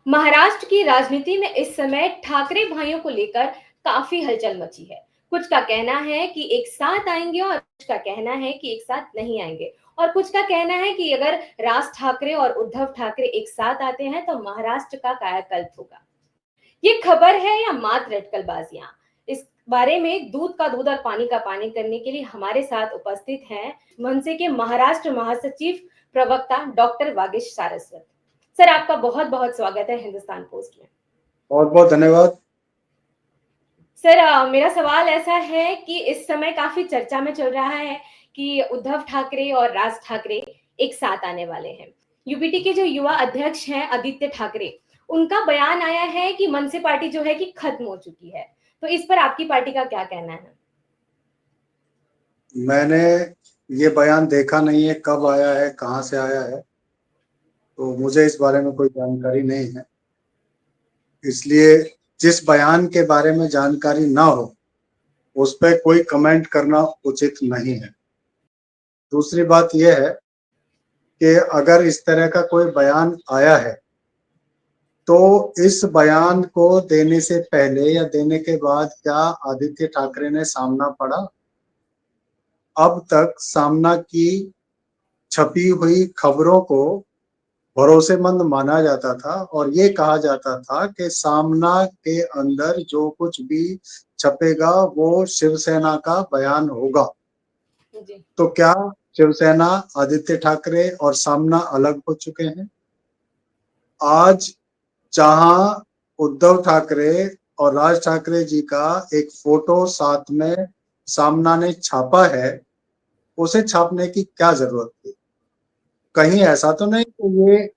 महाराष्ट्र की राजनीति में इस समय ठाकरे भाइयों को लेकर काफी हलचल मची है। कुछ का कहना है कि एक साथ आएंगे और कुछ का कहना है कि एक साथ नहीं आएंगे, और कुछ का कहना है कि अगर राज ठाकरे और उद्धव ठाकरे एक साथ आते हैं तो महाराष्ट्र का कायाकल्प होगा। ये खबर है या मात्र अटकलबाजियां? इस बारे में दूध का दूध और पानी का पानी करने के लिए हमारे साथ उपस्थित हैं मनसे के महाराष्ट्र महासचिव प्रवक्ता डॉक्टर वागीश सारस्वत। सर, आपका बहुत बहुत स्वागत है हिंदुस्तान पोस्ट में। बहुत बहुत धन्यवाद। सर, मेरा सवाल ऐसा है कि इस समय काफी चर्चा में चल रहा है कि उद्धव ठाकरे और राज ठाकरे एक साथ आने वाले हैं। यूपीटी के जो युवा अध्यक्ष हैं आदित्य ठाकरे, उनका बयान आया है कि मनसे पार्टी जो है कि खत्म हो चुकी है। तो इस पर आपकी पार्टी का क्या कहना है? मैंने ये बयान देखा नहीं है, कब आया है, कहाँ से आया है, तो मुझे इस बारे में कोई जानकारी नहीं है। इसलिए जिस बयान के बारे में जानकारी ना हो उस पर कोई कमेंट करना उचित नहीं है। दूसरी बात यह है कि अगर इस तरह का कोई बयान आया है तो इस बयान को देने से पहले या देने के बाद क्या आदित्य ठाकरे ने सामना पढ़ा? अब तक सामना की छपी हुई खबरों को भरोसेमंद माना जाता था और ये कहा जाता था कि सामना के अंदर जो कुछ भी छपेगा वो शिवसेना का बयान होगा। जी। तो क्या शिवसेना, आदित्य ठाकरे और सामना अलग हो चुके हैं? आज जहां उद्धव ठाकरे और राज ठाकरे जी का एक फोटो साथ में सामना ने छापा है, उसे छापने की क्या जरूरत थी? कहीं ऐसा तो नहीं कि ये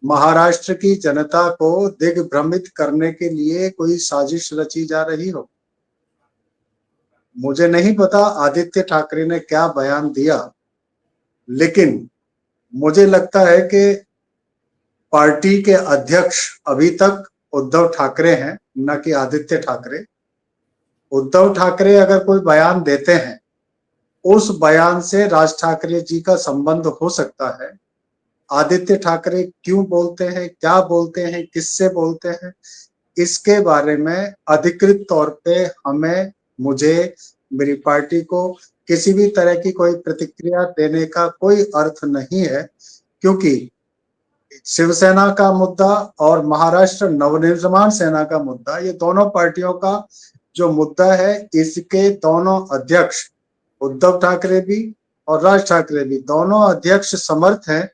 महाराष्ट्र की जनता को दिग्भ्रमित करने के लिए कोई साजिश रची जा रही हो? मुझे नहीं पता आदित्य ठाकरे ने क्या बयान दिया, लेकिन मुझे लगता है कि पार्टी के अध्यक्ष अभी तक उद्धव ठाकरे हैं, न कि आदित्य ठाकरे। उद्धव ठाकरे अगर कोई बयान देते हैं, उस बयान से राज ठाकरे जी का संबंध हो सकता है। आदित्य ठाकरे क्यों बोलते हैं, क्या बोलते हैं, किससे बोलते हैं, इसके बारे में अधिकृत तौर पे हमें, मुझे, मेरी पार्टी को किसी भी तरह की कोई प्रतिक्रिया देने का कोई अर्थ नहीं है, क्योंकि शिवसेना का मुद्दा और महाराष्ट्र नवनिर्माण सेना का मुद्दा, ये दोनों पार्टियों का जो मुद्दा है, इसके दोनों अध्यक्ष उद्धव ठाकरे भी और राज ठाकरे भी, दोनों अध्यक्ष समर्थ हैं।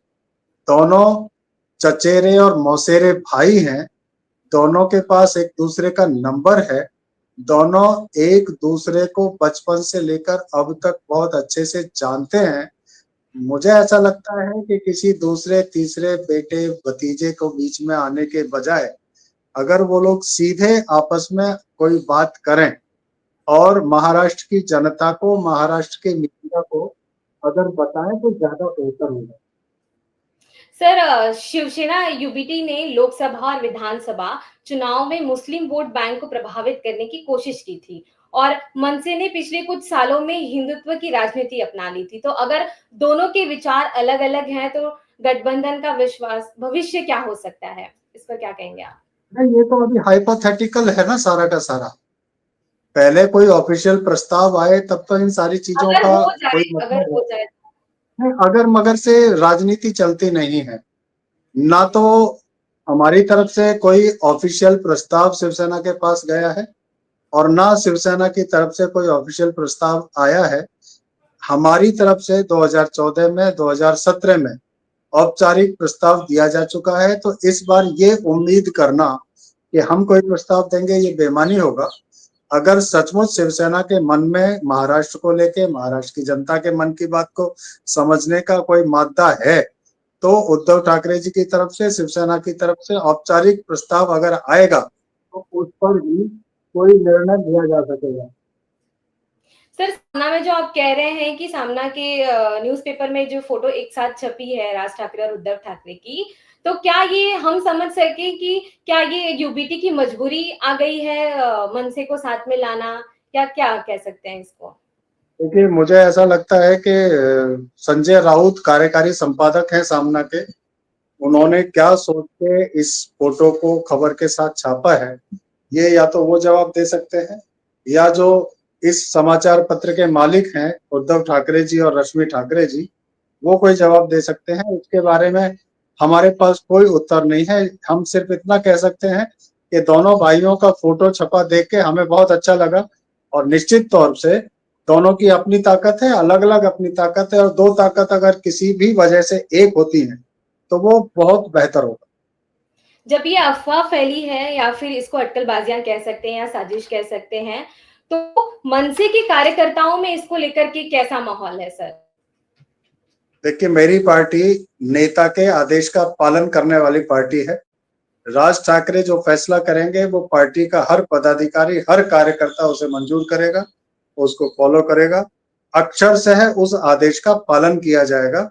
दोनों चचेरे और मौसेरे भाई हैं। दोनों के पास एक दूसरे का नंबर है। दोनों एक दूसरे को बचपन से लेकर अब तक बहुत अच्छे से जानते हैं। मुझे ऐसा लगता है कि किसी दूसरे तीसरे बेटे भतीजे को बीच में आने के बजाय अगर वो लोग सीधे आपस में कोई बात करें और महाराष्ट्र की जनता को, महाराष्ट्र के मीडिया को अगर बताएं तो ज्यादा बेहतर होगा। सर, शिवसेना यूबीटी ने लोकसभा और विधानसभा चुनाव में मुस्लिम वोट बैंक को प्रभावित करने की कोशिश की थी, और मनसे ने पिछले कुछ सालों में हिंदुत्व की राजनीति अपना ली थी। तो अगर दोनों के विचार अलग अलग हैं तो गठबंधन का विश्वास भविष्य क्या हो सकता है? इस पर क्या कहेंगे आप? नहीं, ये तो अभी हाइपोथेटिकल है ना सारा का सारा। पहले कोई ऑफिशियल प्रस्ताव आए तब तो इन सारी चीजों अगर का हो जाए, कोई अगर मतलब है। हो जाए। नहीं, अगर मगर से राजनीति चलती नहीं है। ना जी। तो हमारी तरफ से कोई ऑफिशियल प्रस्ताव शिवसेना के पास गया है और ना शिवसेना की तरफ से कोई ऑफिशियल प्रस्ताव आया है। हमारी तरफ से 2014 में, 2017 में औपचारिक प्रस्ताव दिया जा चुका है। तो इस बार ये उम्मीद करना कि हम कोई प्रस्ताव देंगे, ये बेईमानी होगा। अगर सचमुच शिवसेना के मन में महाराष्ट्र को लेके, महाराष्ट्र की जनता के मन की बात को समझने का कोई मादा है, तो उद्धव ठाकरे जी की तरफ से, शिवसेना की तरफ से औपचारिक प्रस्ताव अगर आएगा तो उस पर ही कोई निर्णय लिया जा सकेगा। सर, सामना में जो आप कह रहे हैं कि सामना के न्यूज़पेपर में जो फोटो एक साथ छपी है राज ठाकरे और उद्धव ठाकरे की, तो क्या ये हम समझ सके कि क्या ये यूबीटी की मजबूरी आ गई है मनसे को साथ में लाना, या क्या कह सकते हैं इसको? देखिए, मुझे ऐसा लगता है कि संजय राउत कार्यकारी संपादक हैं सामना के। उन्होंने क्या सोच के इस फोटो को खबर के साथ छापा है, ये या तो वो जवाब दे सकते हैं या जो इस समाचार पत्र के मालिक हैं उद्धव ठाकरे जी और रश्मि ठाकरे जी, वो कोई जवाब दे सकते हैं। उसके बारे में हमारे पास कोई उत्तर नहीं है। हम सिर्फ इतना कह सकते हैं कि दोनों भाइयों का फोटो छपा देख के हमें बहुत अच्छा लगा और निश्चित तौर से दोनों की अपनी ताकत है, अलग-अलग अपनी ताकत है और 2 ताकत अगर किसी भी वजह से एक होती हैं, तो वो बहुत बेहतर होगा। जब ये अफ़वाह फैली है या फिर इसको अटकलबाज़ियाँ कह सकते हैं या साजिश कह सकते हैं, तो मनसे के कार्यकर्ताओं में इसको लेकर के कैसा माहौल है सर? देखिए, मेरी पार्टी नेता के आदेश का पालन करने वाली पार्टी है। राज ठाकरे जो फैसला करेंगे वो पार्टी का हर पदाधिकारी, हर कार्यकर्ता उसे मंजूर करेगा, उसको फॉलो करेगा। अक्षरशः उस आदेश का पालन किया जाएगा।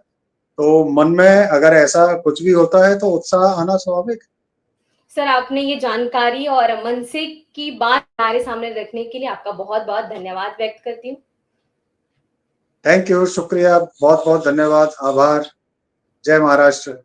तो मन में अगर ऐसा कुछ भी होता है तो उत्साह आना स्वाभाविक है। सर, आपने ये जानकारी और मनसे की बात हमारे सामने रखने के लिए आपका बहुत-बहुत धन्यवाद व्यक्त करती हूँ। थैंक यू, शुक्रिया, बहुत-बहुत धन्यवाद, आभार। जय महाराष्ट्र।